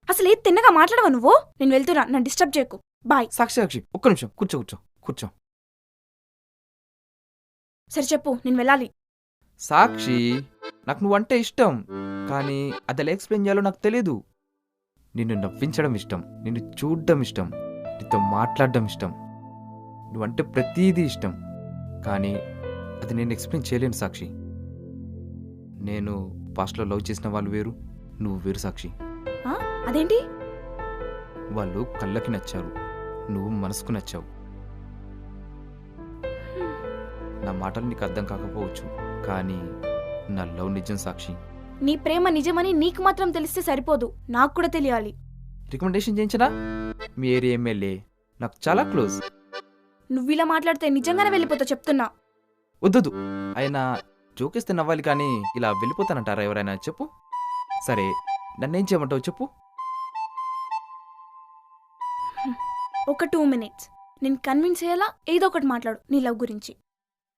అసలు ఏది తిన్నగా మాట్లాడవా నువ్వు? నేను వెళ్తున్నా, నన్ను డిస్టర్బ్ చేయకు. బాయ్. సాక్షి సాక్షి ఒక్క నిమిషం కూర్చో కూర్చో కూర్చో. సరే చెప్పు, నేను వెళ్ళాలి. సాక్షి, నాకు నువ్వంటే ఇష్టం, కానీ అది ఎలా ఎక్స్ప్లెయిన్ చేయాలో నాకు తెలీదు. నిన్ను నవ్వించడం ఇష్టం, నిన్ను చూడడం ఇష్టం, నీతో మాట్లాడడం ఇష్టం, నువ్వంటే ప్రతీదీ ఇష్టం, కానీ అది నేను ఎక్స్ప్లెయిన్ చేయలేను సాక్షి. నేను పాస్ట్లో లవ్ చేసిన వాళ్ళు వేరు, నువ్వు వేరు సాక్షి. అదేంటి? వాళ్ళు కళ్ళకి నచ్చారు, నువ్వు మనసుకు నచ్చావు. నా మాటలు నీకు అర్థం కాకపోవచ్చు, కానీ నా లవ్ నిజం సాక్షి. నీ ప్రేమ నిజమని నీకు మాత్రం తెలిస్తే సరిపోదు, నాకు కూడా తెలియాలి. రికమెండేషన్ చేయించనా? మీ ఏరియా ఎమ్మెల్యే నాకు చాలా క్లోజ్. నువ్వు ఇలా మాట్లాడితే నిజంగానే వెళ్ళిపోతా చెప్తున్నా. వద్దొద్దు, ఆయన జోకేస్తే నవ్వాలి, కానీ ఇలా వెళ్ళిపోతానంటారా ఎవరైనా? చెప్పు. సరే, నన్నేం చేయమంటావు చెప్పు. ఒక 2 minutes నేను కన్విన్స్ అయ్యేలా ఏదో ఒకటి మాట్లాడు నీ లవ్ గురించి.